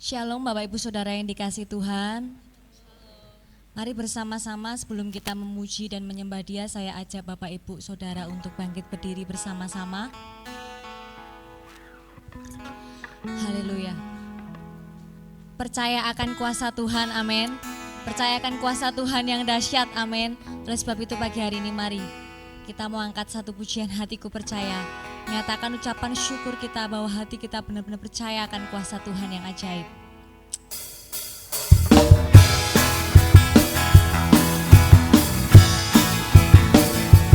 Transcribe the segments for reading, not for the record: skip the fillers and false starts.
Shalom Bapak Ibu Saudara yang dikasihi Tuhan. Mari bersama-sama sebelum kita memuji dan menyembah Dia, saya ajak Bapak Ibu Saudara untuk bangkit berdiri bersama-sama. Haleluya. Percaya akan kuasa Tuhan, amin. Percaya akan kuasa Tuhan yang dahsyat, amin. Oleh sebab itu pagi hari ini mari kita mau angkat satu pujian Hatiku Percaya. Menyatakan ucapan syukur kita bahwa hati kita benar-benar percaya akan kuasa Tuhan yang ajaib.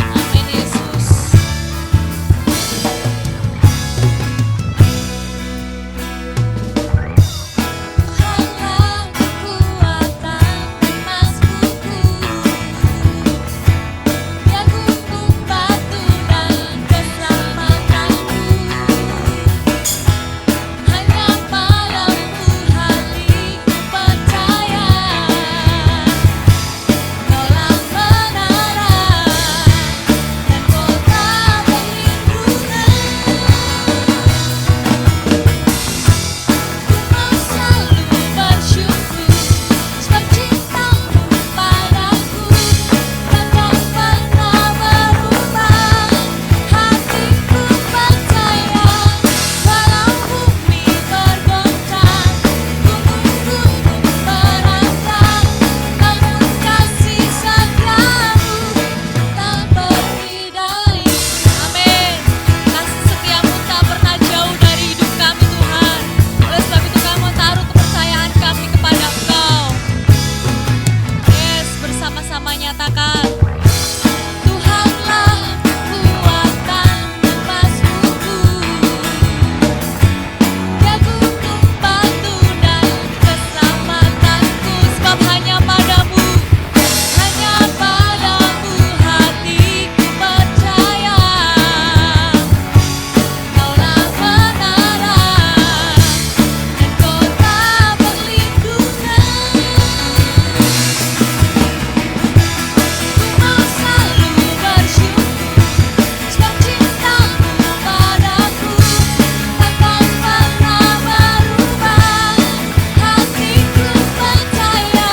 Amin Yesus. Tuhanlah kekuatan emasku, Dia gunung batu dan keselamatanku. Hanya padamu hatiku percaya, Kaulah menara dan kota perlindungan. Ku mau selalu bersyukur sebab cintamu padaku takkan pernah berubah. Hatiku percaya walau bumi bergoncang, gunung-gunung merantau, namun kasih setiamu tak berdalih. Amin. Kasih setiamu tak pernah jauh dari hidup kami Tuhan. Oleh sebab itu kami mau taruh kepercayaan kami kepada Engkau. Yes, bersama-sama nyatakan. Tuhanlah kekuatan emasku, Dia gunung batu dan keselamatanku. Sebab hanya padamu hatiku percaya, Kaulah menara dan kota perlindungan. Ku mau selalu bersyukur sebab cintamu padaku takkan pernah berubah. Hatiku percaya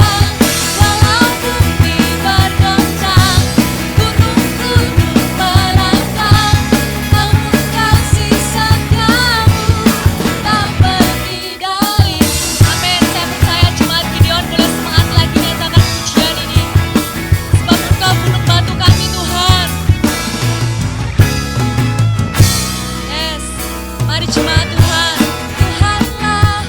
walau bumi bergoncang, gunung-gunung merantau, namun kasih setiamu tak berdalih. Amin. Saya percaya jemaat Gideon boleh semangat lagi nyatakan pujian ini. Sebab Engkau gunung batu kami Tuhan. Yes, mari jemaat Tuhan. Tuhanlah.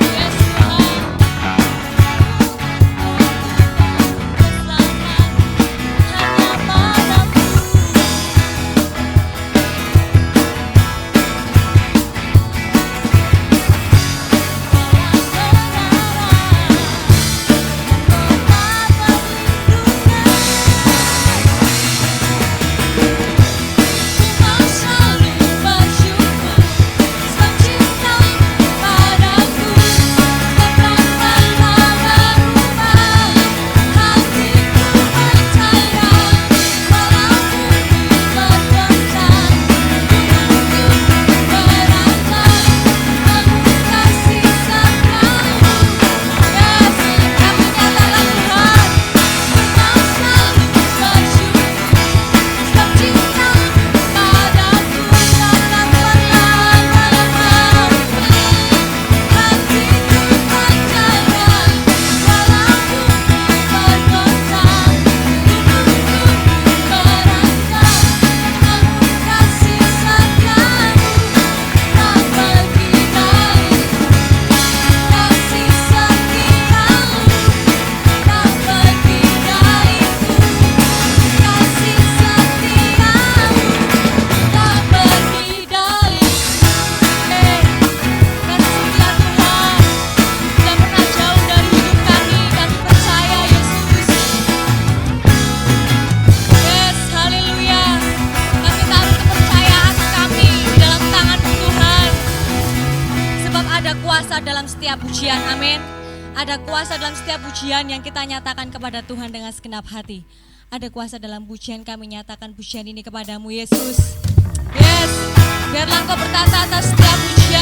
Yes Tuhan. Keselamatan hanya padamu. Yes, haleluya. Kami taruh kepercayaan kami di dalam tangan-Mu Tuhan. Sebab ada kuasa dalam setiap pujian, amin. Ada kuasa dalam setiap pujian yang kita nyatakan kepada Tuhan dengan segenap hati. Ada kuasa dalam pujian, kami nyatakan pujian ini kepadamu Yesus. Yes, biarlah Engkau bertata atas setiap pujian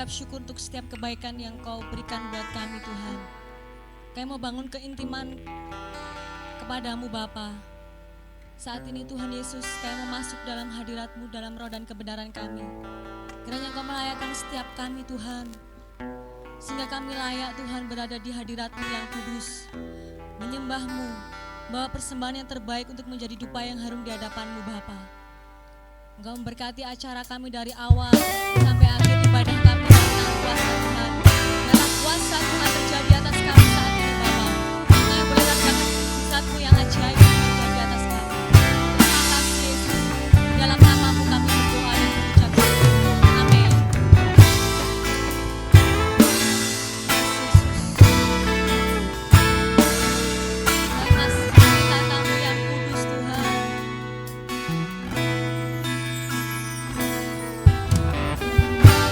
mengucap syukur untuk setiap kebaikan yang Kau berikan buat kami Tuhan. Kami mau bangun keintiman kepadamu Bapa. Saat ini Tuhan Yesus, kami mau masuk dalam hadirat-Mu dalam roh dan kebenaran kami. Kiranya Kau melayakan setiap kami Tuhan, sehingga kami layak Tuhan berada di hadirat-Mu yang kudus, menyembah-Mu, bawa persembahan yang terbaik untuk menjadi dupa yang harum di hadapan-Mu Bapa. Engkau memberkati acara kami dari awal sampai akhir ibadah kami dalam kuasa Tuhan. Dalam kuasa Tuhan terjadi atas kami saat ini Bapa. Kami boleh rasakan mujizat-Mu yang ajaib terjadi atas kami. Terima kasih Yesus. Dalam nama-Mu kami berdoa dan mengucap syukur. Amin. Yesus. Tatamu yang kudus Tuhan.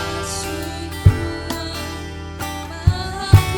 Kasih Tuhan Maha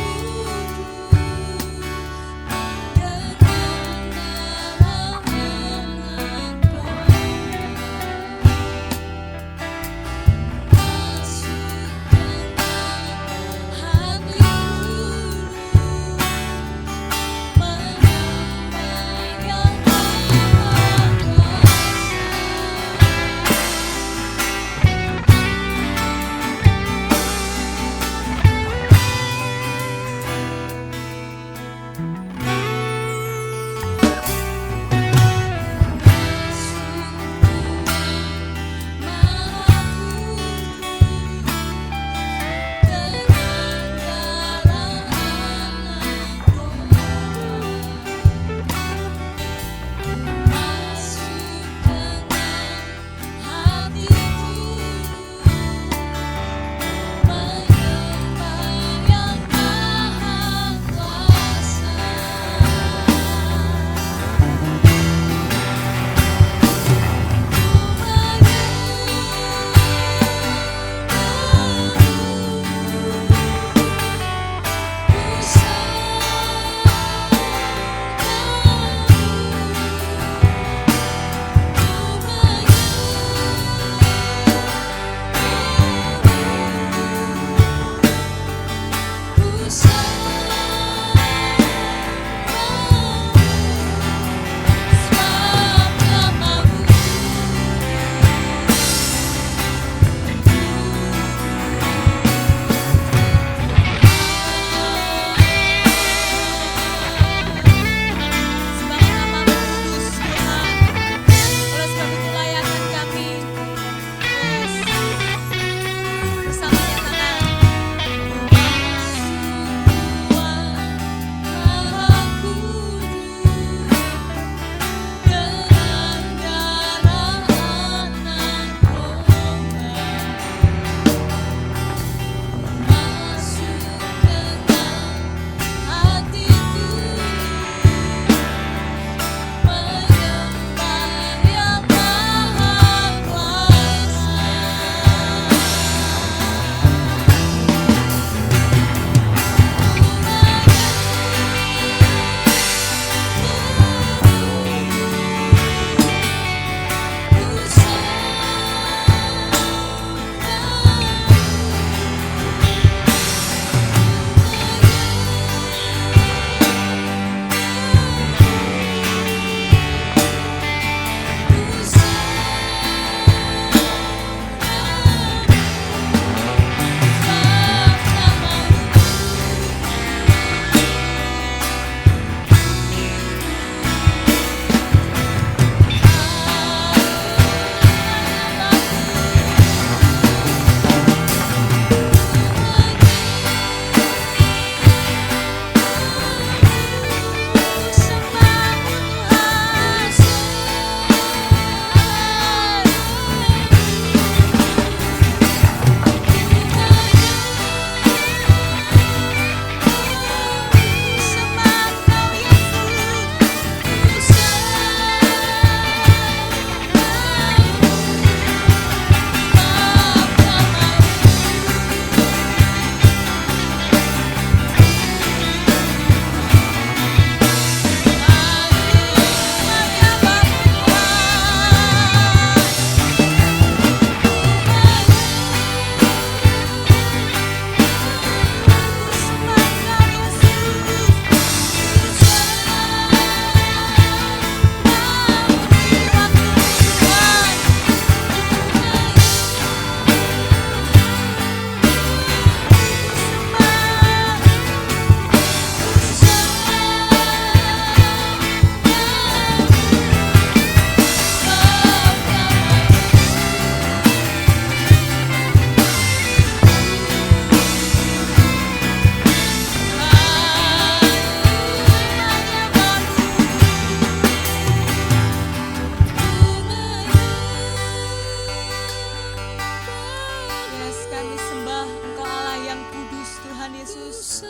kami sembah Engkau Allah yang kudus Tuhan Yesus.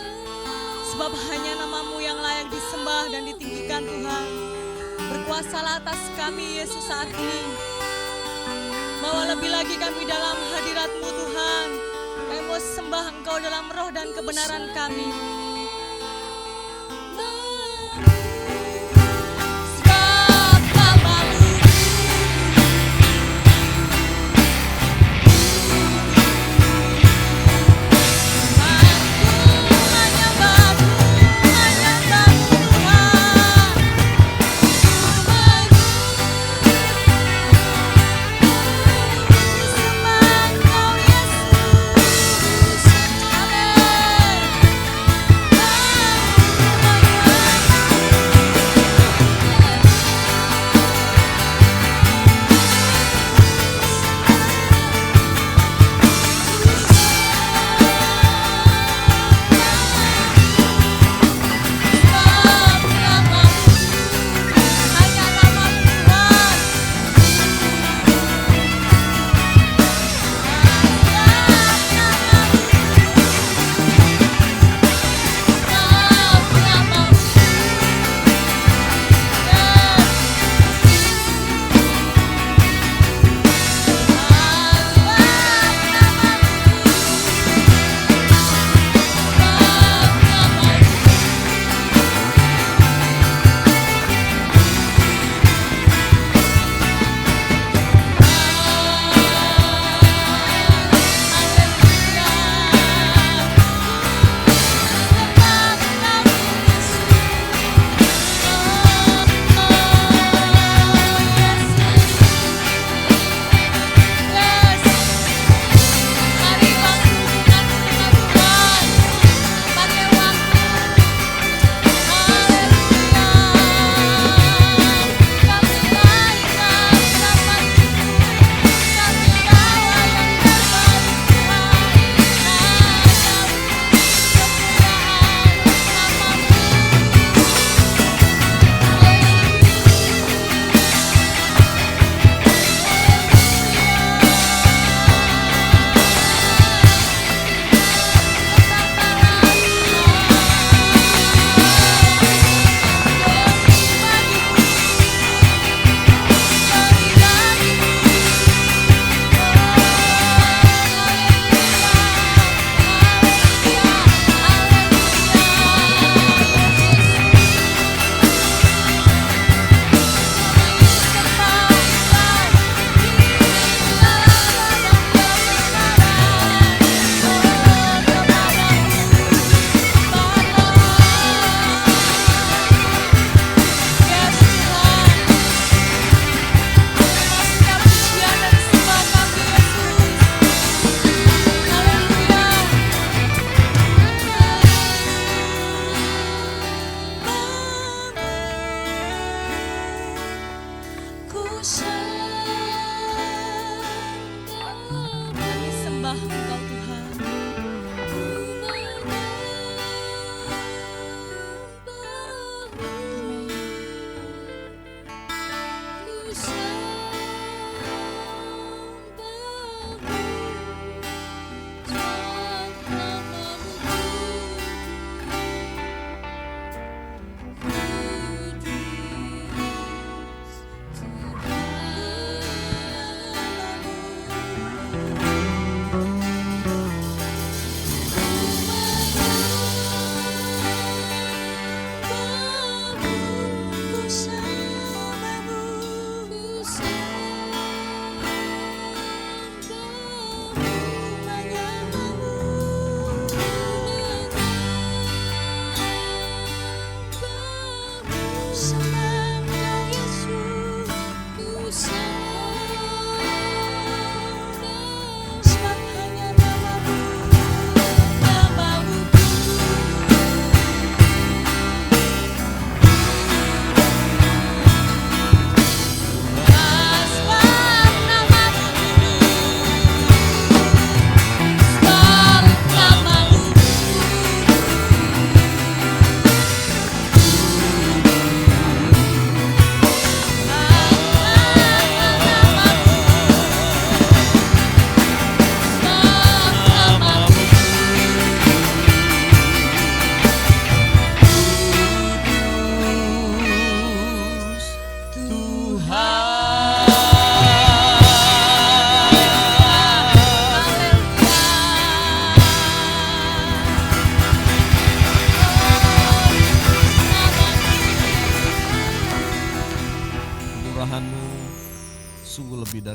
Sebab hanya nama-Mu yang layak disembah dan ditinggikan Tuhan. Berkuasalah atas kami Yesus saat ini. Bawa lebih lagi kami dalam hadirat-Mu Tuhan. Kami mau sembah Engkau dalam roh dan kebenaran kami.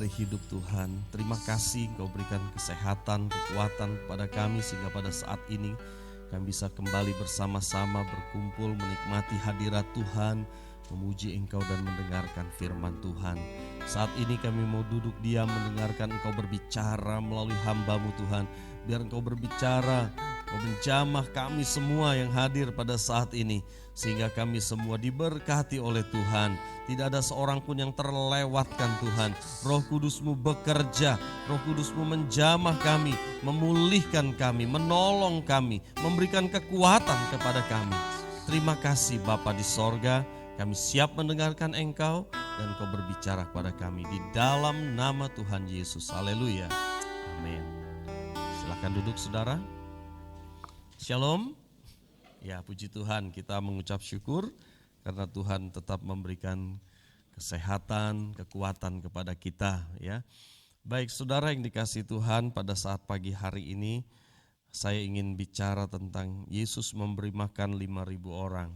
hari hidup Tuhan. Terima kasih Engkau berikan kesehatan, kekuatan kepada kami sehingga pada saat ini kami bisa kembali bersama-sama berkumpul menikmati hadirat Tuhan, memuji Engkau dan mendengarkan firman Tuhan. Saat ini kami mau duduk diam mendengarkan Engkau berbicara melalui hamba-Mu Tuhan. Biar Engkau berbicara, Engkau menjamah kami semua yang hadir pada saat ini, sehingga kami semua diberkati oleh Tuhan. Tidak ada seorang pun yang terlewatkan Tuhan. Roh Kudus-Mu bekerja, Roh Kudus-Mu menjamah kami, memulihkan kami, menolong kami, memberikan kekuatan kepada kami. Terima kasih Bapa di sorga, kami siap mendengarkan Engkau dan Engkau berbicara kepada kami di dalam nama Tuhan Yesus. Haleluya. Amin. Silakan duduk saudara. Shalom. Ya, puji Tuhan, kita mengucap syukur karena Tuhan tetap memberikan kesehatan, kekuatan kepada kita, ya. Baik, saudara yang dikasihi Tuhan, pada saat pagi hari ini saya ingin bicara tentang Yesus memberi makan 5.000 orang.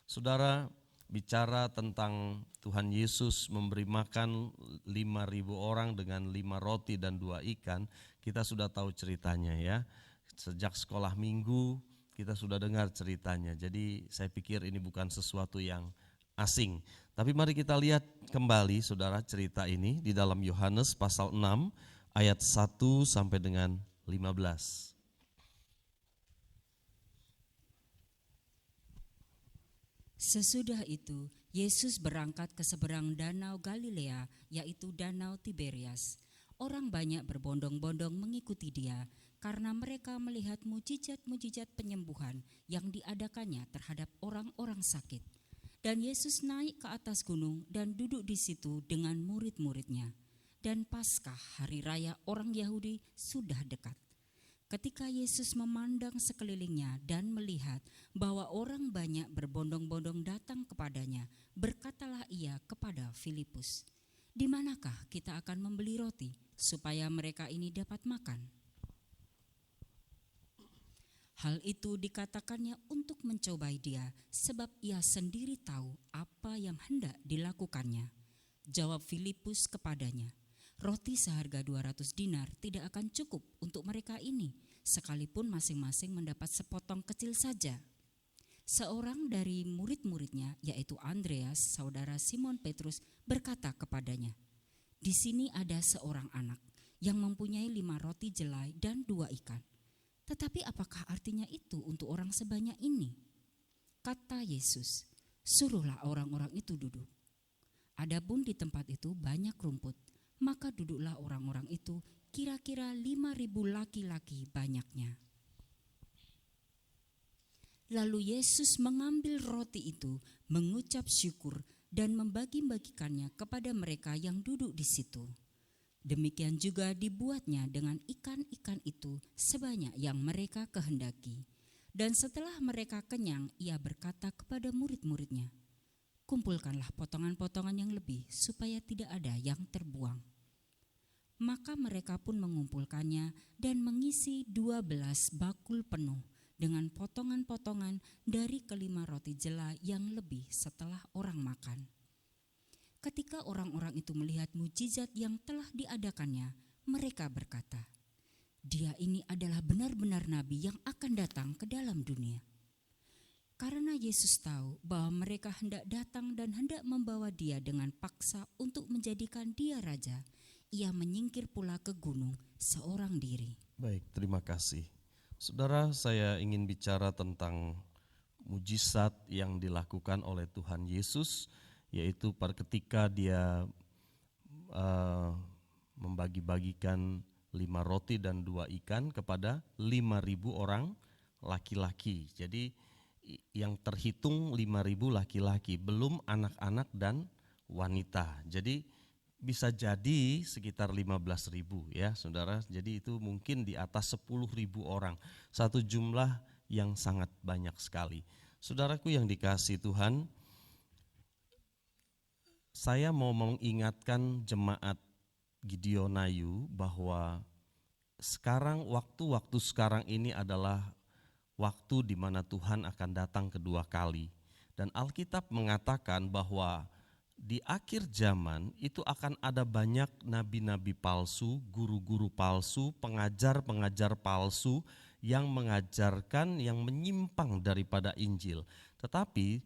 Saudara, bicara tentang Tuhan Yesus memberi makan 5.000 orang dengan 5 roti dan 2 ikan, kita sudah tahu ceritanya, ya. Sejak sekolah minggu kita sudah dengar ceritanya. Jadi saya pikir ini bukan sesuatu yang asing. Tapi mari kita lihat kembali saudara cerita ini di dalam Yohanes pasal 6 ayat 1 sampai dengan 15. Sesudah itu, Yesus berangkat ke seberang danau Galilea, yaitu danau Tiberias. Orang banyak berbondong-bondong mengikuti dia, karena mereka melihat mujizat-mujizat penyembuhan yang diadakannya terhadap orang-orang sakit. Dan Yesus naik ke atas gunung dan duduk di situ dengan murid-muridnya. Dan Paskah, hari raya orang Yahudi, sudah dekat. Ketika Yesus memandang sekelilingnya dan melihat bahwa orang banyak berbondong-bondong datang kepadanya, berkatalah ia kepada Filipus, "Di manakah kita akan membeli roti supaya mereka ini dapat makan?" Hal itu dikatakannya untuk mencobai dia, sebab ia sendiri tahu apa yang hendak dilakukannya. Jawab Filipus kepadanya, "Roti seharga 200 dinar tidak akan cukup untuk mereka ini, sekalipun masing-masing mendapat sepotong kecil saja." Seorang dari murid-muridnya, yaitu Andreas, saudara Simon Petrus, berkata kepadanya, "Di sini ada seorang anak yang mempunyai 5 roti jelai dan 2 ikan. Tetapi apakah artinya itu untuk orang sebanyak ini?" Kata Yesus, "Suruhlah orang-orang itu duduk." Adapun di tempat itu banyak rumput, maka duduklah orang-orang itu, kira-kira 5.000 laki-laki banyaknya. Lalu Yesus mengambil roti itu, mengucap syukur dan membagi-bagikannya kepada mereka yang duduk di situ. Demikian juga dibuatnya dengan ikan-ikan itu sebanyak yang mereka kehendaki. Dan setelah mereka kenyang, ia berkata kepada murid-muridnya, "Kumpulkanlah potongan-potongan yang lebih supaya tidak ada yang terbuang." Maka mereka pun mengumpulkannya dan mengisi 12 bakul penuh dengan potongan-potongan dari kelima roti jelai yang lebih setelah orang makan. Ketika orang-orang itu melihat mujizat yang telah diadakannya, mereka berkata, "Dia ini adalah benar-benar nabi yang akan datang ke dalam dunia." Karena Yesus tahu bahwa mereka hendak datang dan hendak membawa dia dengan paksa untuk menjadikan dia raja, ia menyingkir pula ke gunung seorang diri. Baik, terima kasih. Saudara, saya ingin bicara tentang mujizat yang dilakukan oleh Tuhan Yesus, yaitu pada ketika dia membagi-bagikan 5 roti dan 2 ikan kepada 5.000 orang laki-laki. Jadi yang terhitung 5.000 laki-laki, belum anak-anak dan wanita. Jadi bisa jadi sekitar 15.000 ya saudara. Jadi itu mungkin di atas 10.000 orang. Satu jumlah yang sangat banyak sekali. Saudaraku yang dikasihi Tuhan, saya mau mengingatkan jemaat Gideonayu bahwa sekarang waktu sekarang ini adalah waktu di mana Tuhan akan datang kedua kali. Dan Alkitab mengatakan bahwa di akhir zaman itu akan ada banyak nabi-nabi palsu, guru-guru palsu, pengajar-pengajar palsu yang mengajarkan yang menyimpang daripada Injil. Tetapi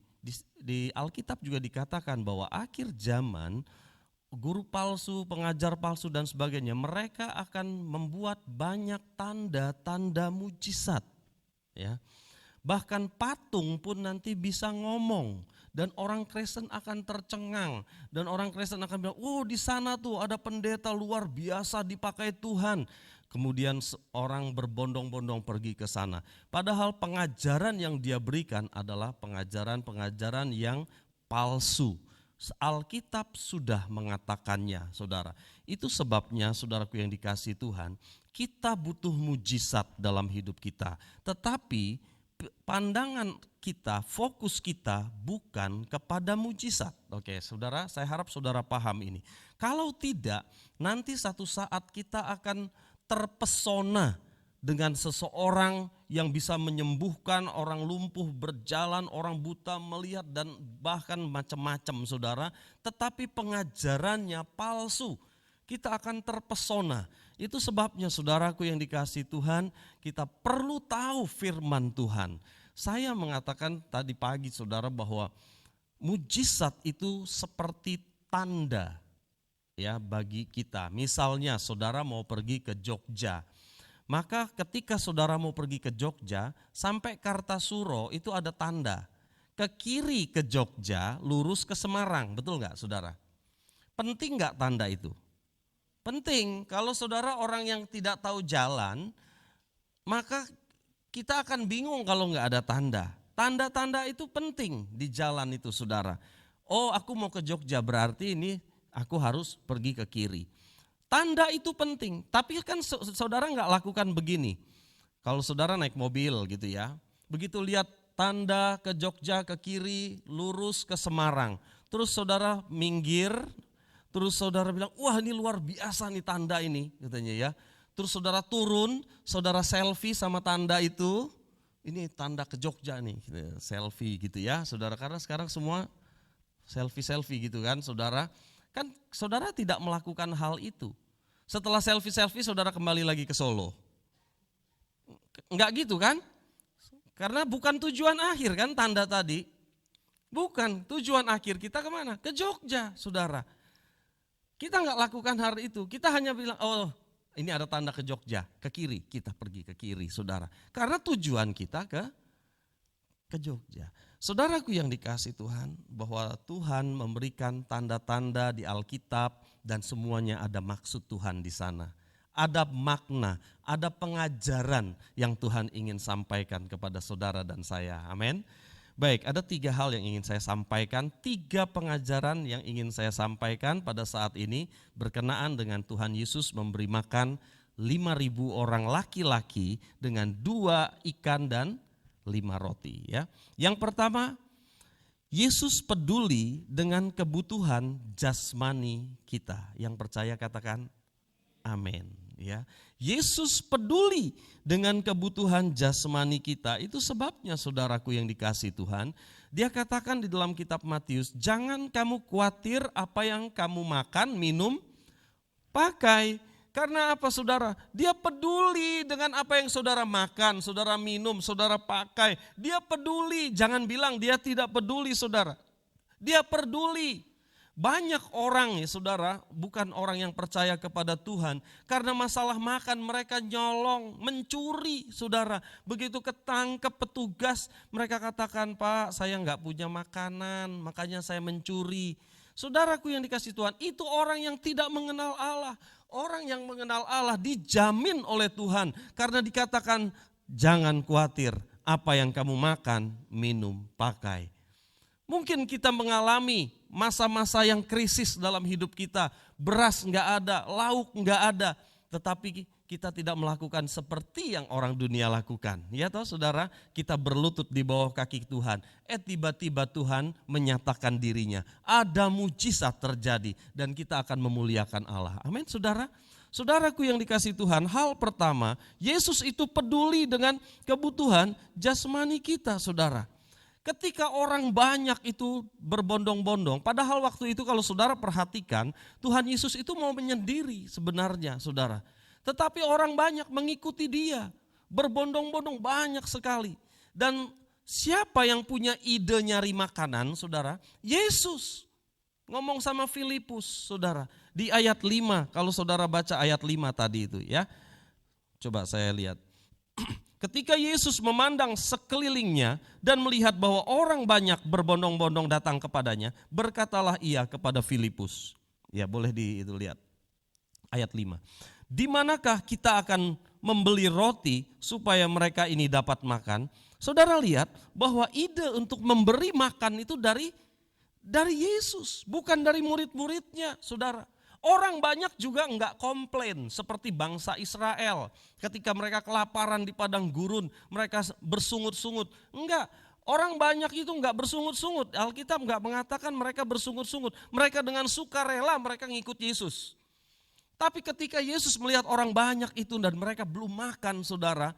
di Alkitab juga dikatakan bahwa akhir zaman guru palsu, pengajar palsu dan sebagainya, mereka akan membuat banyak tanda-tanda mujizat. Ya. Bahkan patung pun nanti bisa ngomong dan orang Kristen akan tercengang dan orang Kristen akan bilang, "Oh, di sana tuh ada pendeta luar biasa dipakai Tuhan." Kemudian orang berbondong-bondong pergi ke sana. Padahal pengajaran yang dia berikan adalah pengajaran-pengajaran yang palsu. Alkitab sudah mengatakannya, saudara. Itu sebabnya, saudaraku yang dikasihi Tuhan, kita butuh mujizat dalam hidup kita. Tetapi pandangan kita, fokus kita bukan kepada mujizat. Oke, saudara, saya harap saudara paham ini. Kalau tidak, nanti satu saat kita akan terpesona dengan seseorang yang bisa menyembuhkan orang lumpuh berjalan, orang buta melihat dan bahkan macam-macam, saudara. Tetapi pengajarannya palsu. Kita akan terpesona. Itu sebabnya saudaraku yang dikasihi Tuhan, kita perlu tahu firman Tuhan. Saya mengatakan tadi pagi saudara bahwa mujizat itu seperti tanda ya bagi kita. Misalnya saudara mau pergi ke Jogja. Maka ketika saudara mau pergi ke Jogja, sampai Kartasuro itu ada tanda. Ke kiri ke Jogja, lurus ke Semarang, betul nggak saudara? Penting nggak tanda itu? Penting. Kalau saudara orang yang tidak tahu jalan, maka kita akan bingung kalau nggak ada tanda. Tanda-tanda itu penting di jalan itu saudara. Oh, aku mau ke Jogja, berarti ini aku harus pergi ke kiri. Tanda itu penting, tapi kan saudara nggak lakukan begini. Kalau saudara naik mobil gitu ya, begitu lihat tanda ke Jogja ke kiri, lurus ke Semarang. Terus saudara minggir, terus saudara bilang, wah ini luar biasa nih tanda ini katanya ya. Terus saudara turun, saudara selfie sama tanda itu, ini tanda ke Jogja nih, selfie gitu ya saudara. Karena sekarang semua selfie gitu kan saudara. Kan saudara tidak melakukan hal itu. Setelah selfie saudara kembali lagi ke Solo. Enggak gitu kan? Karena bukan tujuan akhir kan tanda tadi. Bukan tujuan akhir kita kemana? Ke Jogja saudara. Kita enggak lakukan hal itu. Kita hanya bilang, oh ini ada tanda ke Jogja, ke kiri. Kita pergi ke kiri saudara. Karena tujuan kita ke Jogja. Saudaraku yang dikasihi Tuhan, bahwa Tuhan memberikan tanda-tanda di Alkitab dan semuanya ada maksud Tuhan di sana. Ada makna, ada pengajaran yang Tuhan ingin sampaikan kepada saudara dan saya. Amin. Baik, ada 3 hal yang ingin saya sampaikan, 3 pengajaran yang ingin saya sampaikan pada saat ini berkenaan dengan Tuhan Yesus memberi makan 5.000 orang laki-laki dengan 2 ikan dan 5 roti ya. Yang pertama, Yesus peduli dengan kebutuhan jasmani kita. Yang percaya katakan amin ya. Yesus peduli dengan kebutuhan jasmani kita. Itu sebabnya saudaraku yang dikasihi Tuhan, dia katakan di dalam kitab Matius, jangan kamu khawatir apa yang kamu makan, minum, pakai. Karena apa saudara? Dia peduli dengan apa yang saudara makan, saudara minum, saudara pakai. Dia peduli, jangan bilang dia tidak peduli saudara. Dia peduli. Banyak orang ya saudara, bukan orang yang percaya kepada Tuhan. Karena masalah makan mereka nyolong, mencuri saudara. Begitu ketangkep petugas mereka katakan, Pak saya enggak punya makanan makanya saya mencuri. Saudaraku yang dikasihi Tuhan, itu orang yang tidak mengenal Allah. Orang yang mengenal Allah dijamin oleh Tuhan karena dikatakan jangan khawatir apa yang kamu makan, minum, pakai. Mungkin kita mengalami masa-masa yang krisis dalam hidup kita, beras enggak ada, lauk enggak ada, tetapi kita tidak melakukan seperti yang orang dunia lakukan. Ya toh saudara, kita berlutut di bawah kaki Tuhan. Tiba-tiba Tuhan menyatakan dirinya. Ada mujizat terjadi dan kita akan memuliakan Allah. Amin saudara. Saudaraku yang dikasihi Tuhan, hal pertama, Yesus itu peduli dengan kebutuhan jasmani kita saudara. Ketika orang banyak itu berbondong-bondong, padahal waktu itu kalau saudara perhatikan, Tuhan Yesus itu mau menyendiri sebenarnya saudara. Tetapi orang banyak mengikuti dia, berbondong-bondong banyak sekali. Dan siapa yang punya ide nyari makanan saudara? Yesus. Ngomong sama Filipus saudara, di ayat 5, kalau saudara baca ayat 5 tadi itu ya. Coba saya lihat. Ketika Yesus memandang sekelilingnya dan melihat bahwa orang banyak berbondong-bondong datang kepadanya, berkatalah ia kepada Filipus. Ya boleh lihat ayat 5. Di manakah kita akan membeli roti supaya mereka ini dapat makan? Saudara lihat bahwa ide untuk memberi makan itu dari Yesus, bukan dari murid-muridnya saudara. Orang banyak juga enggak komplain seperti bangsa Israel. Ketika mereka kelaparan di padang gurun, mereka bersungut-sungut. Enggak, orang banyak itu enggak bersungut-sungut. Alkitab enggak mengatakan mereka bersungut-sungut. Mereka dengan sukarela mereka ngikut Yesus. Tapi ketika Yesus melihat orang banyak itu dan mereka belum makan saudara,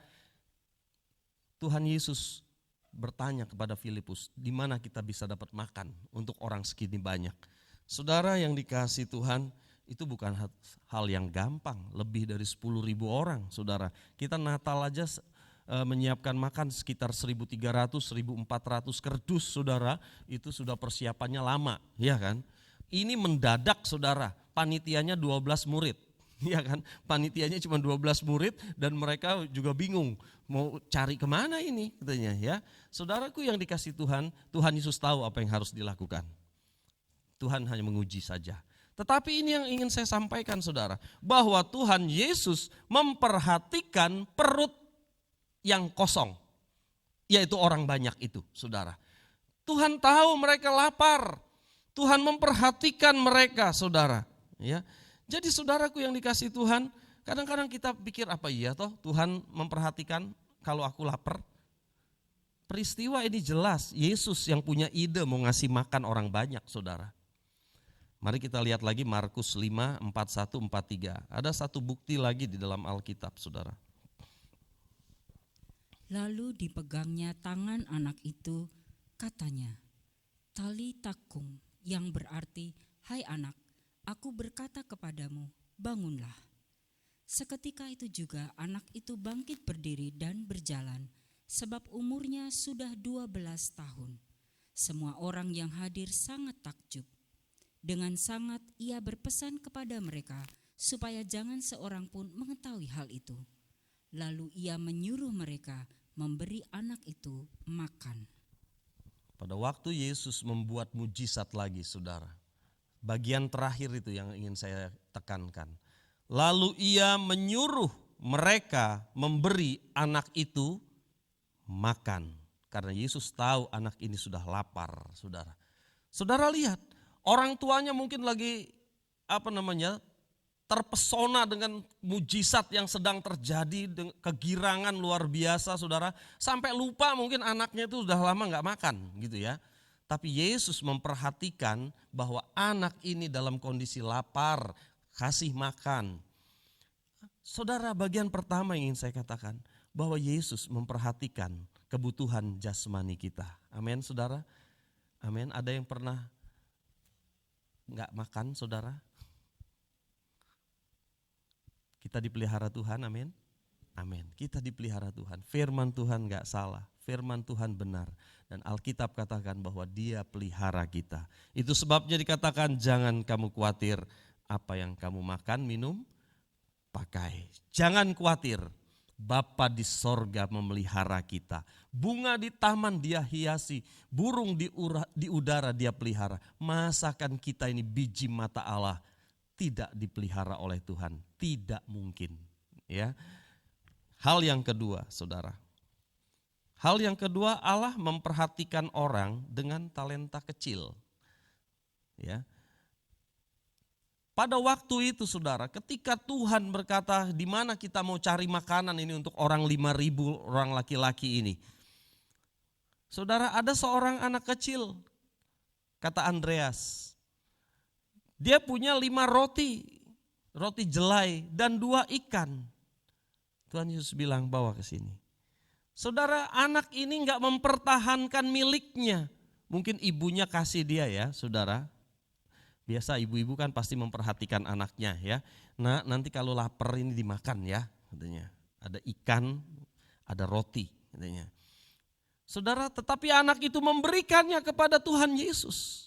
Tuhan Yesus bertanya kepada Filipus, di mana kita bisa dapat makan untuk orang segini banyak. Saudara yang dikasihi Tuhan, itu bukan hal yang gampang, lebih dari 10.000 orang saudara. Kita Natal aja menyiapkan makan sekitar 1.300, 1.400 kerdus saudara, itu sudah persiapannya lama ya kan. Ini mendadak saudara, panitianya 12 murid. Ya kan, panitianya cuma 12 murid dan mereka juga bingung mau cari kemana ini katanya ya. Saudaraku yang dikasihi Tuhan, Tuhan Yesus tahu apa yang harus dilakukan. Tuhan hanya menguji saja. Tetapi ini yang ingin saya sampaikan saudara, bahwa Tuhan Yesus memperhatikan perut yang kosong, yaitu orang banyak itu saudara. Tuhan tahu mereka lapar, Tuhan memperhatikan mereka saudara. Ya. Jadi saudaraku yang dikasihi Tuhan, kadang-kadang kita pikir apa iya toh Tuhan memperhatikan kalau aku lapar. Peristiwa ini jelas, Yesus yang punya ide mau ngasih makan orang banyak saudara. Mari kita lihat lagi Markus 5, 41, 43. Ada satu bukti lagi di dalam Alkitab saudara. Lalu dipegangnya tangan anak itu, katanya, Tali takum, yang berarti, hai anak, aku berkata kepadamu, bangunlah. Seketika itu juga anak itu bangkit berdiri dan berjalan, sebab umurnya sudah 12 tahun. Semua orang yang hadir sangat takjub. Dengan sangat ia berpesan kepada mereka supaya jangan seorang pun mengetahui hal itu. Lalu ia menyuruh mereka memberi anak itu makan. Pada waktu Yesus membuat mujizat lagi saudara, bagian terakhir itu yang ingin saya tekankan. Lalu ia menyuruh mereka memberi anak itu makan. Karena Yesus tahu anak ini sudah lapar saudara. Saudara lihat. Orang tuanya mungkin lagi terpesona dengan mujizat yang sedang terjadi, kegirangan luar biasa saudara, sampai lupa mungkin anaknya itu sudah lama gak makan gitu ya. Tapi Yesus memperhatikan bahwa anak ini dalam kondisi lapar, kasih makan. Saudara, bagian pertama yang ingin saya katakan, bahwa Yesus memperhatikan kebutuhan jasmani kita. Amin saudara, amin. Ada yang pernah nggak makan saudara? Kita dipelihara Tuhan, amin. Amin. Kita dipelihara Tuhan. Firman Tuhan nggak salah, firman Tuhan benar. Dan Alkitab katakan bahwa Dia pelihara kita. Itu sebabnya dikatakan jangan kamu khawatir apa yang kamu makan, minum, pakai. Jangan khawatir. Bapa di sorga memelihara kita. Bunga di taman Dia hiasi, burung di udara Dia pelihara. Masakan kita ini biji mata Allah tidak dipelihara oleh Tuhan? Tidak mungkin. Ya. Hal yang kedua, saudara. Hal yang kedua, Allah memperhatikan orang dengan talenta kecil. Ya. Pada waktu itu saudara, ketika Tuhan berkata di mana kita mau cari makanan ini untuk orang 5.000 orang laki-laki ini. Saudara, ada seorang anak kecil, kata Andreas. Dia punya 5 roti jelai dan 2 ikan. Tuhan Yesus bilang bawa ke sini. Saudara, anak ini enggak mempertahankan miliknya. Mungkin ibunya kasih dia ya, saudara. Biasa ibu-ibu kan pasti memperhatikan anaknya ya. Nah, nanti kalau lapar ini dimakan ya, katanya. Ada ikan, ada roti, katanya. Saudara, tetapi anak itu memberikannya kepada Tuhan Yesus.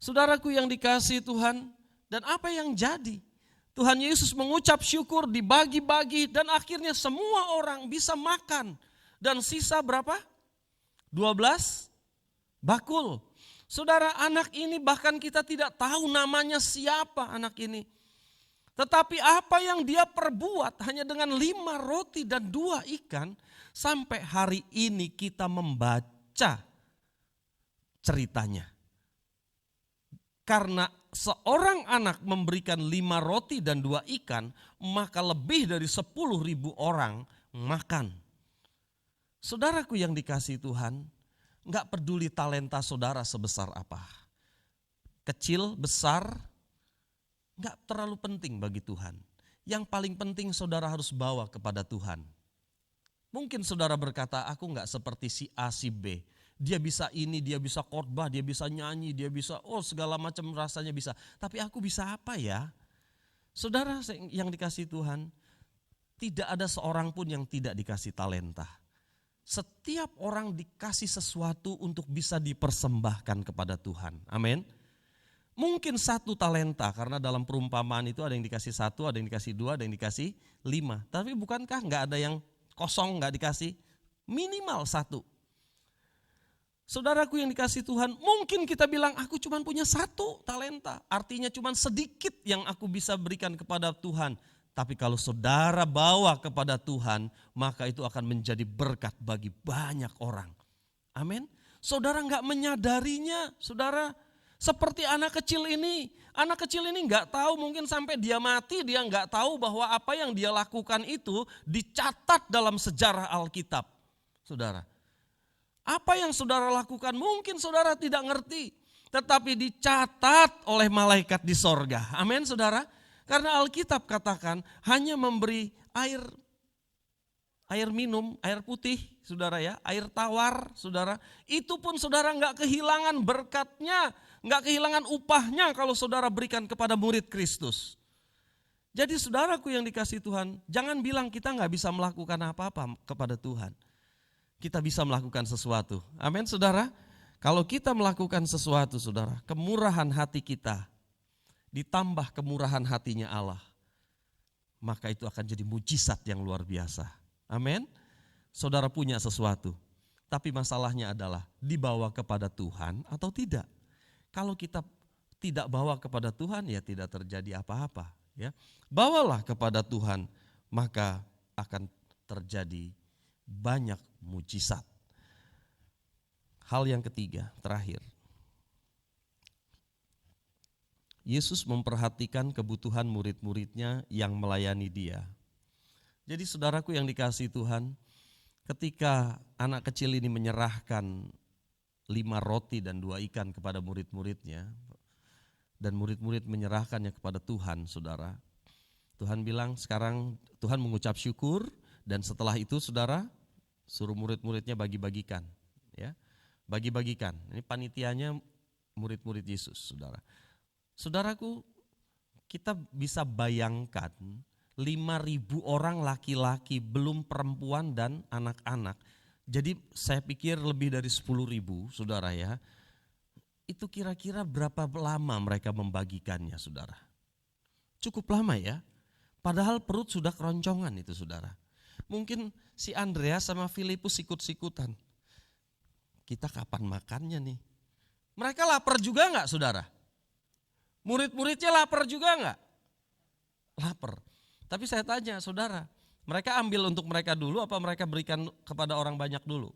Saudaraku yang dikasihi Tuhan, dan apa yang jadi? Tuhan Yesus mengucap syukur, dibagi-bagi, dan akhirnya semua orang bisa makan. Dan sisa berapa? 12 bakul. Saudara, anak ini bahkan kita tidak tahu namanya siapa anak ini. Tetapi apa yang dia perbuat hanya dengan 5 roti dan 2 ikan, sampai hari ini kita membaca ceritanya. Karena seorang anak memberikan 5 roti dan 2 ikan, maka lebih dari 10.000 orang makan. Saudaraku yang dikasihi Tuhan, enggak peduli talenta saudara sebesar apa. Kecil, besar, enggak terlalu penting bagi Tuhan. Yang paling penting saudara harus bawa kepada Tuhan. Mungkin saudara berkata, aku enggak seperti si A, si B. Dia bisa ini, dia bisa khotbah, dia bisa nyanyi, dia bisa segala macam rasanya bisa. Tapi aku bisa apa ya? Saudara yang dikasihi Tuhan, tidak ada seorang pun yang tidak dikasih talenta. Setiap orang dikasih sesuatu untuk bisa dipersembahkan kepada Tuhan. Amin. Mungkin 1 talenta, karena dalam perumpamaan itu ada yang dikasih 1, ada yang dikasih 2, ada yang dikasih 5. Tapi bukankah enggak ada yang kosong enggak dikasih? Minimal 1. Saudaraku yang dikasih Tuhan, mungkin kita bilang aku cuma punya 1 talenta. Artinya cuma sedikit yang aku bisa berikan kepada Tuhan. Tapi kalau saudara bawa kepada Tuhan, maka itu akan menjadi berkat bagi banyak orang. Amin. Saudara enggak menyadarinya, saudara. Seperti anak kecil ini. Anak kecil ini enggak tahu, mungkin sampai dia mati dia enggak tahu bahwa apa yang dia lakukan itu dicatat dalam sejarah Alkitab. Saudara. Apa yang saudara lakukan mungkin saudara tidak ngerti. Tetapi dicatat oleh malaikat di sorga. Amin saudara. Karena Alkitab katakan hanya memberi air minum, air putih saudara ya. Air tawar saudara. Itu pun saudara enggak kehilangan berkatnya. Enggak kehilangan upahnya kalau saudara berikan kepada murid Kristus. Jadi saudaraku yang dikasihi Tuhan. Jangan bilang kita enggak bisa melakukan apa-apa kepada Tuhan. Kita bisa melakukan sesuatu. Amin saudara. Kalau kita melakukan sesuatu saudara, kemurahan hati kita ditambah kemurahan hatinya Allah, maka itu akan jadi mujizat yang luar biasa. Amin. Saudara punya sesuatu, tapi masalahnya adalah dibawa kepada Tuhan atau tidak. Kalau kita tidak bawa kepada Tuhan ya tidak terjadi apa-apa. Ya, bawalah kepada Tuhan, maka akan terjadi banyak mujizat. Hal yang ketiga, terakhir. Yesus memperhatikan kebutuhan murid-muridnya yang melayani dia. Jadi saudaraku yang dikasihi Tuhan, ketika anak kecil ini menyerahkan 5 roti dan 2 ikan kepada murid-muridnya, dan murid-murid menyerahkannya kepada Tuhan, saudara. Tuhan bilang sekarang Tuhan mengucap syukur, dan setelah itu saudara suruh murid-muridnya bagi-bagikan, ya, bagi-bagikan. Ini panitianya murid-murid Yesus, saudara. Saudaraku, kita bisa bayangkan 5.000 orang laki-laki, belum perempuan dan anak-anak. Jadi saya pikir lebih dari 10.000, saudara ya. Itu kira-kira berapa lama mereka membagikannya, saudara? Cukup lama ya. Padahal perut sudah keroncongan itu, saudara. Mungkin si Andreas sama Filipus sikut-sikutan. Kita kapan makannya nih? Mereka lapar juga enggak saudara? Murid-muridnya lapar juga enggak? Lapar. Tapi saya tanya saudara, mereka ambil untuk mereka dulu apa mereka berikan kepada orang banyak dulu?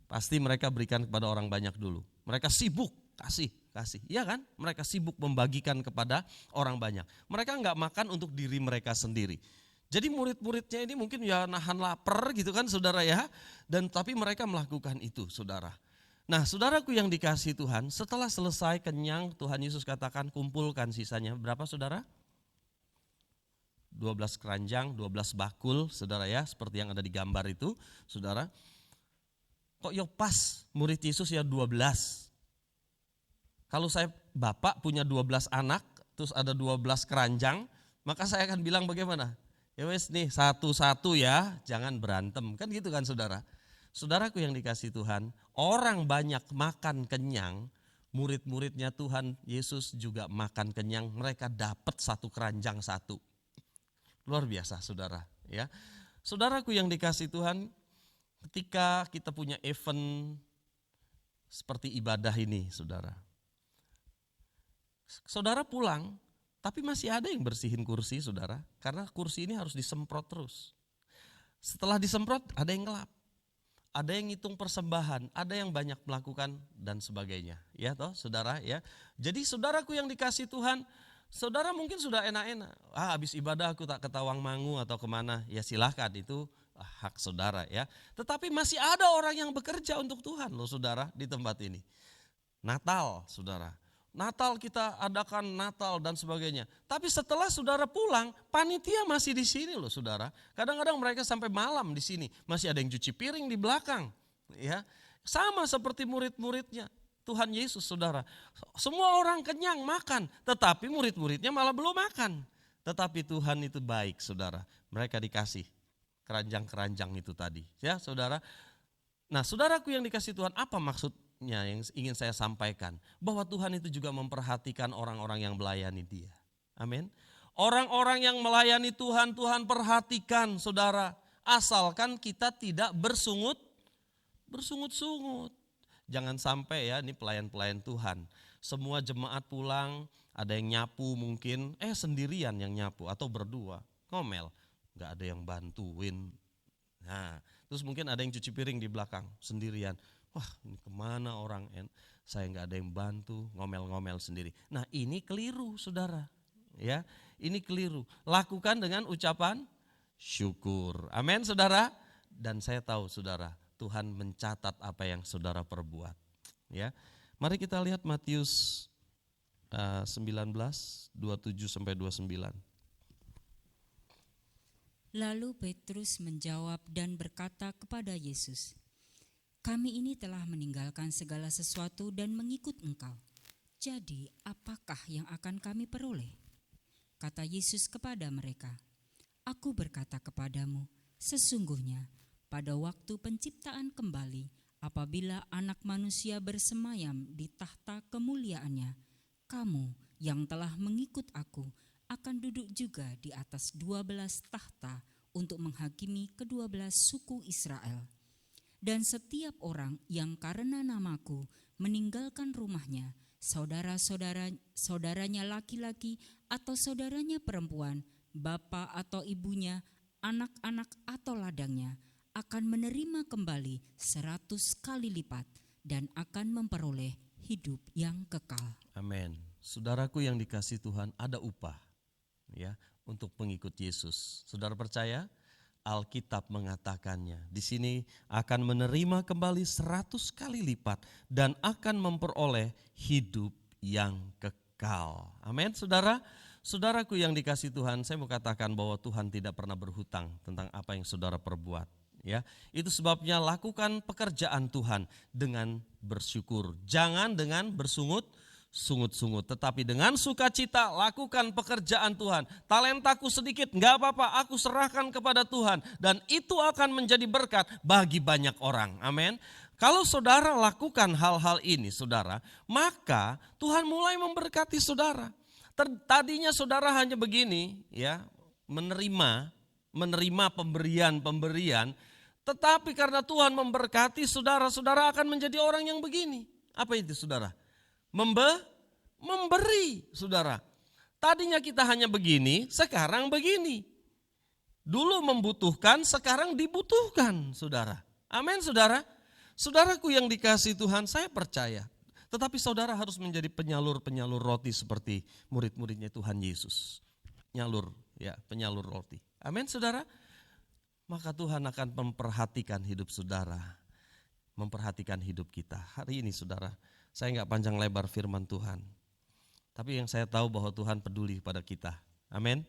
Pasti mereka berikan kepada orang banyak dulu. Mereka sibuk kasih. Iya kan? Mereka sibuk membagikan kepada orang banyak. Mereka enggak makan untuk diri mereka sendiri. Jadi murid-muridnya ini mungkin ya nahan lapar gitu kan saudara ya. Dan tapi mereka melakukan itu saudara. Nah saudaraku yang dikasihi Tuhan, setelah selesai kenyang Tuhan Yesus katakan kumpulkan sisanya. Berapa saudara? 12 keranjang, 12 bakul, saudara ya, seperti yang ada di gambar itu, saudara. Kok ya pas murid Yesus ya 12. Kalau saya bapak punya 12 anak, terus ada 12 keranjang, maka saya akan bilang bagaimana? Ya wes nih satu-satu ya, jangan berantem. Kan gitu kan saudara. Saudaraku yang dikasih Tuhan, orang banyak makan kenyang, murid-muridnya Tuhan Yesus juga makan kenyang, mereka dapat satu keranjang satu. Luar biasa saudara ya. Saudaraku yang dikasih Tuhan, ketika kita punya event seperti ibadah ini saudara. Saudara pulang, tapi masih ada yang bersihin kursi saudara, karena kursi ini harus disemprot terus. Setelah disemprot ada yang ngelap, ada yang ngitung persembahan, ada yang banyak melakukan dan sebagainya. Ya toh saudara ya. Jadi saudaraku yang dikasih Tuhan, saudara mungkin sudah enak-enak. Habis ibadah aku tak ke Tawangmangu atau kemana, ya silahkan itu hak saudara ya. Tetapi masih ada orang yang bekerja untuk Tuhan loh saudara di tempat ini. Natal saudara. Natal kita adakan Natal dan sebagainya. Tapi setelah saudara pulang, panitia masih di sini loh saudara. Kadang-kadang mereka sampai malam di sini. Masih ada yang cuci piring di belakang. Ya, sama seperti murid-muridnya Tuhan Yesus saudara. Semua orang kenyang makan, tetapi murid-muridnya malah belum makan. Tetapi Tuhan itu baik saudara. Mereka dikasih keranjang-keranjang itu tadi. Ya saudara. Nah saudaraku yang dikasih Tuhan, apa maksudnya yang ingin saya sampaikan? Bahwa Tuhan itu juga memperhatikan orang-orang yang melayani Dia. Amin. Orang-orang yang melayani Tuhan, Tuhan perhatikan saudara. Asalkan kita tidak bersungut-sungut. Jangan sampai ya, ini pelayan-pelayan Tuhan. Semua jemaat pulang, ada yang nyapu mungkin, sendirian yang nyapu atau berdua, ngomel. Gak ada yang bantuin. Nah, terus mungkin ada yang cuci piring di belakang, sendirian. Wah ini kemana orang, saya gak ada yang bantu, ngomel-ngomel sendiri. Nah ini keliru saudara. Ya, ini keliru. Lakukan dengan ucapan syukur. Amin saudara. Dan saya tahu saudara, Tuhan mencatat apa yang saudara perbuat. Ya, mari kita lihat Matius 19:27-29. Lalu Petrus menjawab dan berkata kepada Yesus, "Kami ini telah meninggalkan segala sesuatu dan mengikut Engkau. Jadi apakah yang akan kami peroleh?" Kata Yesus kepada mereka, "Aku berkata kepadamu, sesungguhnya pada waktu penciptaan kembali, apabila Anak Manusia bersemayam di tahta kemuliaannya, kamu yang telah mengikut Aku akan duduk juga di atas 12 tahta untuk menghakimi ke-12 suku Israel. Dan setiap orang yang karena namaku meninggalkan rumahnya, saudaranya laki-laki atau saudaranya perempuan, bapa atau ibunya, anak-anak atau ladangnya, akan menerima kembali 100 kali lipat dan akan memperoleh hidup yang kekal." Amin. Saudaraku yang dikasih Tuhan, ada upah ya untuk pengikut Yesus. Saudara percaya? Alkitab mengatakannya. Di sini akan menerima kembali 100 kali lipat dan akan memperoleh hidup yang kekal. Amin, saudara. Saudaraku yang dikasih Tuhan, saya mau katakan bahwa Tuhan tidak pernah berhutang tentang apa yang saudara perbuat. Ya, itu sebabnya lakukan pekerjaan Tuhan dengan bersyukur. Jangan dengan bersungut-sungut, tetapi dengan sukacita lakukan pekerjaan Tuhan. Talentaku sedikit, enggak apa-apa, aku serahkan kepada Tuhan dan itu akan menjadi berkat bagi banyak orang. Amin. Kalau saudara lakukan hal-hal ini saudara, maka Tuhan mulai memberkati saudara. Tadinya saudara hanya begini ya, menerima pemberian, tetapi karena Tuhan memberkati saudara akan menjadi orang yang begini. Apa itu saudara? Memberi saudara. Tadinya kita hanya begini, sekarang begini. Dulu membutuhkan, sekarang dibutuhkan saudara. Amin saudara. Saudaraku yang dikasih Tuhan, saya percaya. Tetapi saudara harus menjadi penyalur roti seperti murid-muridnya Tuhan Yesus. Penyalur roti. Amin saudara. Maka Tuhan akan memperhatikan hidup saudara. Memperhatikan hidup kita. Hari ini saudara, saya enggak panjang lebar firman Tuhan. Tapi yang saya tahu bahwa Tuhan peduli pada kita. Amin.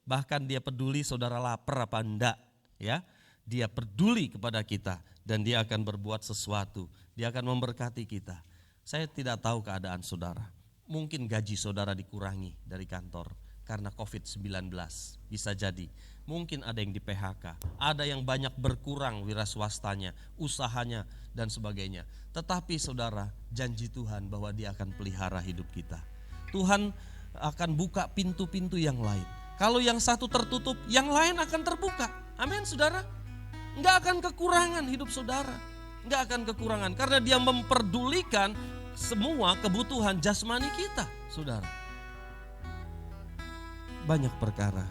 Bahkan dia peduli saudara lapar apa enggak, ya. Dia peduli kepada kita dan dia akan berbuat sesuatu. Dia akan memberkati kita. Saya tidak tahu keadaan saudara. Mungkin gaji saudara dikurangi dari kantor karena COVID-19. Bisa jadi. Mungkin ada yang di PHK, ada yang banyak berkurang wira swastanya, usahanya dan sebagainya. Tetapi saudara, janji Tuhan bahwa dia akan pelihara hidup kita. Tuhan akan buka pintu-pintu yang lain. Kalau yang satu tertutup, yang lain akan terbuka. Amin saudara. Enggak akan kekurangan hidup saudara. Enggak akan kekurangan karena dia memperdulikan semua kebutuhan jasmani kita, saudara. Banyak perkara.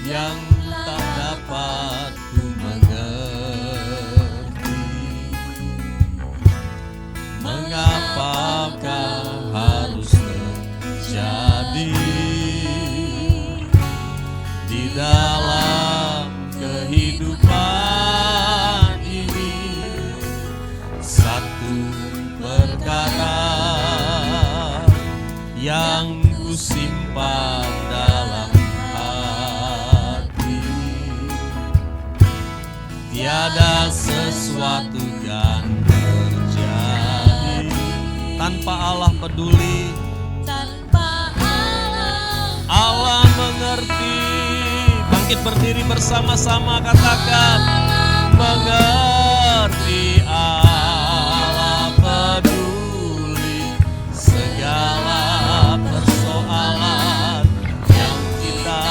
Yang tak dapat ku mengerti, mengapakah harus terjadi di dalam kehidupan ini. Satu perkara yang ku simpan dalam tiada sesuatu kan terjadi tanpa Allah peduli, tanpa Allah mengerti. Bangkit berdiri bersama-sama, katakan mengerti. Allah peduli segala persoalan yang kita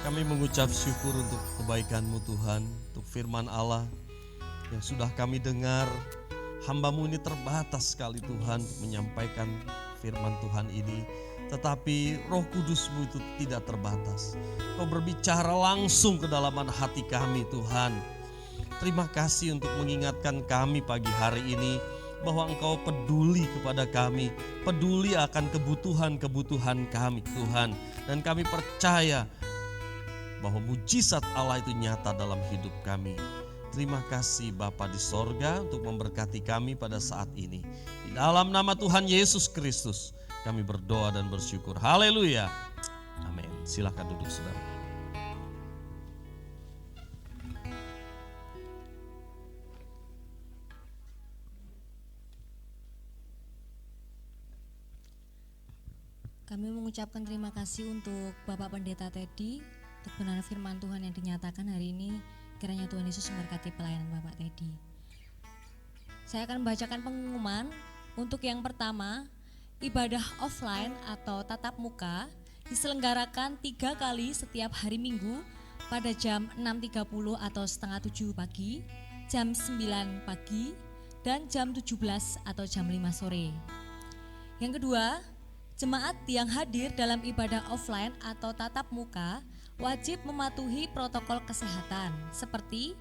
Kami mengucap syukur untuk kebaikan-Mu Tuhan, untuk firman Allah yang sudah kami dengar. Hamba-Mu ini terbatas sekali Tuhan untuk menyampaikan firman Tuhan ini. Tetapi Roh Kudus-Mu itu tidak terbatas. Kau berbicara langsung ke dalaman hati kami Tuhan. Terima kasih untuk mengingatkan kami pagi hari ini bahwa Engkau peduli kepada kami, peduli akan kebutuhan-kebutuhan kami Tuhan. Dan kami percaya bahwa mujizat Allah itu nyata dalam hidup kami. Terima kasih Bapa di sorga untuk memberkati kami pada saat ini. Di dalam nama Tuhan Yesus Kristus kami berdoa dan bersyukur. Haleluya. Amin. Silakan duduk saudara. Kami mengucapkan terima kasih untuk Bapak Pendeta Teddy, untuk benar firman Tuhan yang dinyatakan hari ini. Kiranya Tuhan Yesus memberkati pelayanan Bapak Teddy. Saya akan membacakan pengumuman. Untuk yang pertama, ibadah offline atau tatap muka diselenggarakan 3 kali setiap hari Minggu pada jam 6.30 atau setengah 7 pagi, jam 9 pagi, dan jam 17 atau jam 5 sore. Yang kedua, jemaat yang hadir dalam ibadah offline atau tatap muka wajib mematuhi protokol kesehatan seperti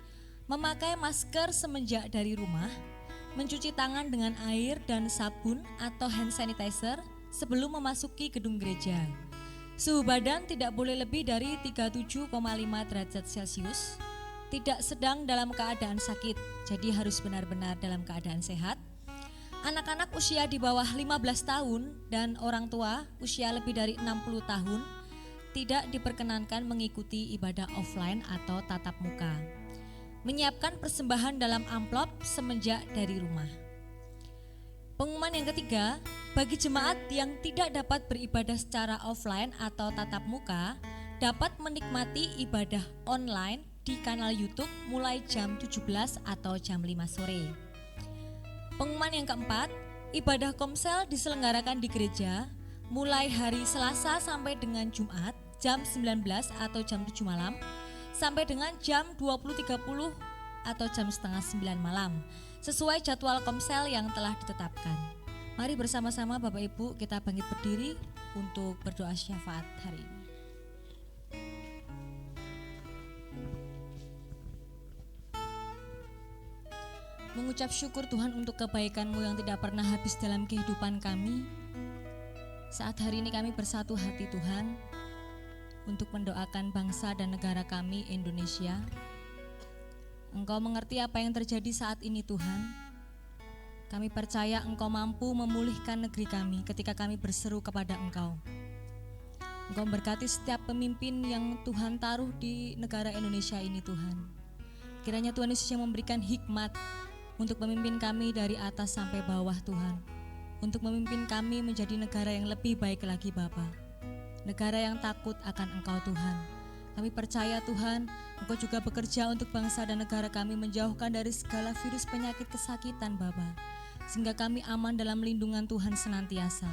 memakai masker semenjak dari rumah, mencuci tangan dengan air dan sabun atau hand sanitizer sebelum memasuki gedung gereja. Suhu badan tidak boleh lebih dari 37,5 derajat Celcius, tidak sedang dalam keadaan sakit, jadi harus benar-benar dalam keadaan sehat. Anak-anak usia di bawah 15 tahun dan orang tua usia lebih dari 60 tahun tidak diperkenankan mengikuti ibadah offline atau tatap muka. Menyiapkan persembahan dalam amplop semenjak dari rumah. Pengumuman yang ketiga, bagi jemaat yang tidak dapat beribadah secara offline atau tatap muka, dapat menikmati ibadah online di kanal YouTube mulai jam 17 atau jam 5 sore. Pengumuman yang keempat, ibadah komsel diselenggarakan di gereja mulai hari Selasa sampai dengan Jumat jam 19 atau jam 7 malam sampai dengan jam 20.30 atau jam setengah 9 malam sesuai jadwal komsel yang telah ditetapkan. Mari bersama-sama Bapak Ibu kita bangkit berdiri untuk berdoa syafaat hari ini. Mengucap syukur Tuhan untuk kebaikan-Mu yang tidak pernah habis dalam kehidupan kami. Saat hari ini kami bersatu hati Tuhan untuk mendoakan bangsa dan negara kami Indonesia. Engkau mengerti apa yang terjadi saat ini Tuhan. Kami percaya Engkau mampu memulihkan negeri kami ketika kami berseru kepada Engkau. Engkau berkati setiap pemimpin yang Tuhan taruh di negara Indonesia ini Tuhan. Kiranya Tuhan Yesus yang memberikan hikmat untuk memimpin kami dari atas sampai bawah Tuhan. Untuk memimpin kami menjadi negara yang lebih baik lagi Bapa. Negara yang takut akan Engkau Tuhan. Kami percaya Tuhan, Engkau juga bekerja untuk bangsa dan negara kami menjauhkan dari segala virus penyakit kesakitan Bapa. Sehingga kami aman dalam lindungan Tuhan senantiasa.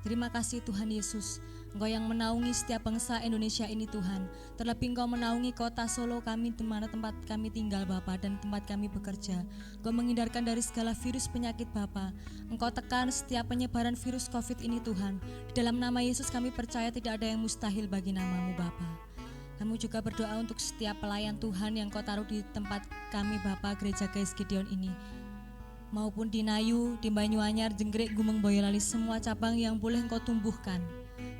Terima kasih Tuhan Yesus, Engkau yang menaungi setiap bangsa Indonesia ini Tuhan. Terlebih Engkau menaungi kota Solo kami, di mana tempat kami tinggal Bapa dan tempat kami bekerja. Engkau menghindarkan dari segala virus penyakit Bapa. Engkau tekan setiap penyebaran virus COVID ini Tuhan. Di dalam nama Yesus kami percaya tidak ada yang mustahil bagi nama-Mu Bapa. Kami juga berdoa untuk setiap pelayan Tuhan yang Kau taruh di tempat kami Bapa Gereja GKI Gideon ini. Maupun di Nayu, di Banyuanyar, Jenggrek, Gumeng, Boyolali, semua cabang yang boleh Engkau tumbuhkan.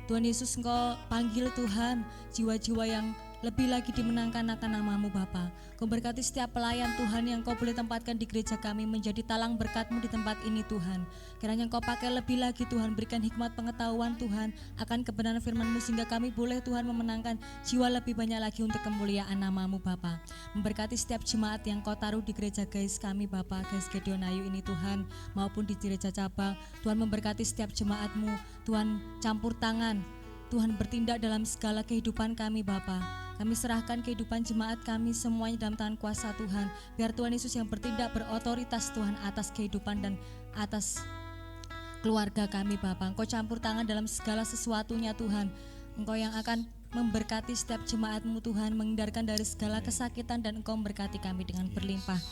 Tuhan Yesus Engkau panggil Tuhan jiwa-jiwa yang lebih lagi dimenangkan akan nama-Mu Bapa. Kau berkati setiap pelayan Tuhan yang Kau boleh tempatkan di gereja kami menjadi talang berkat-Mu di tempat ini Tuhan. Kiranya Kau pakai lebih lagi Tuhan, berikan hikmat pengetahuan Tuhan akan kebenaran firman-Mu sehingga kami boleh Tuhan memenangkan jiwa lebih banyak lagi untuk kemuliaan nama-Mu Bapa. Memberkati setiap jemaat yang Kau taruh di gereja guys kami Bapa, guys Gideon Ayu ini Tuhan, maupun di gereja cabang. Tuhan memberkati setiap jemaat-Mu, Tuhan campur tangan, Tuhan bertindak dalam segala kehidupan kami Bapa. Kami serahkan kehidupan jemaat kami semuanya dalam tangan kuasa Tuhan. Biar Tuhan Yesus yang bertindak berotoritas Tuhan atas kehidupan dan atas keluarga kami Bapa. Engkau campur tangan dalam segala sesuatunya Tuhan. Engkau yang akan memberkati setiap jemaat-Mu Tuhan, menghindarkan dari segala kesakitan, dan Engkau memberkati kami dengan berlimpah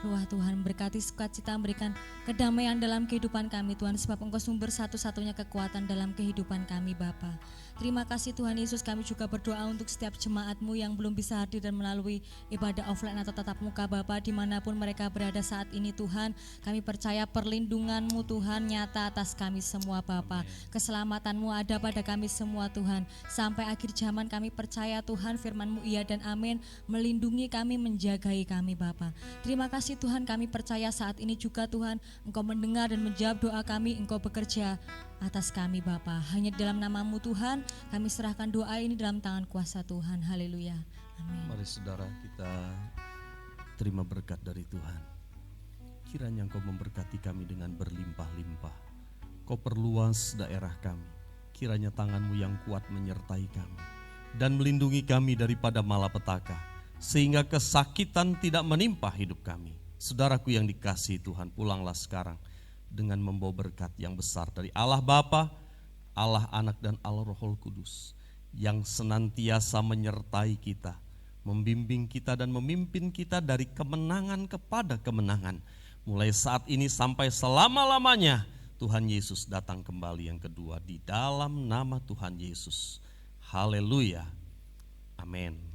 ruah Tuhan, berkati sukacita, memberikan kedamaian dalam kehidupan kami Tuhan, sebab Engkau sumber satu-satunya kekuatan dalam kehidupan kami Bapa. Terima kasih Tuhan Yesus, kami juga berdoa untuk setiap jemaat-Mu yang belum bisa hadir dan melalui ibadah offline atau tatap muka Bapa, dimanapun mereka berada saat ini Tuhan, kami percaya perlindungan-Mu Tuhan nyata atas kami semua Bapa, keselamatan-Mu ada pada kami semua Tuhan, sampai akhir zaman kami percaya Tuhan firman-Mu iya dan amin, melindungi kami, menjagai kami Bapa. Terima kasih Tuhan, kami percaya saat ini juga Tuhan Engkau mendengar dan menjawab doa kami, Engkau bekerja atas kami Bapa. Hanya dalam nama-Mu Tuhan kami serahkan doa ini dalam tangan kuasa Tuhan. Haleluya. Amin. Mari saudara kita terima berkat dari Tuhan. Kiranya Engkau memberkati kami dengan berlimpah-limpah. Kau perluas daerah kami. Kiranya tangan-Mu yang kuat menyertai kami dan melindungi kami daripada malapetaka, sehingga kesakitan tidak menimpa hidup kami. Saudaraku yang dikasihi Tuhan, pulanglah sekarang dengan membawa berkat yang besar dari Allah Bapa, Allah Anak dan Allah Roh Kudus yang senantiasa menyertai kita, membimbing kita dan memimpin kita dari kemenangan kepada kemenangan. Mulai saat ini sampai selama-lamanya Tuhan Yesus datang kembali yang kedua, di dalam nama Tuhan Yesus. Haleluya. Amin.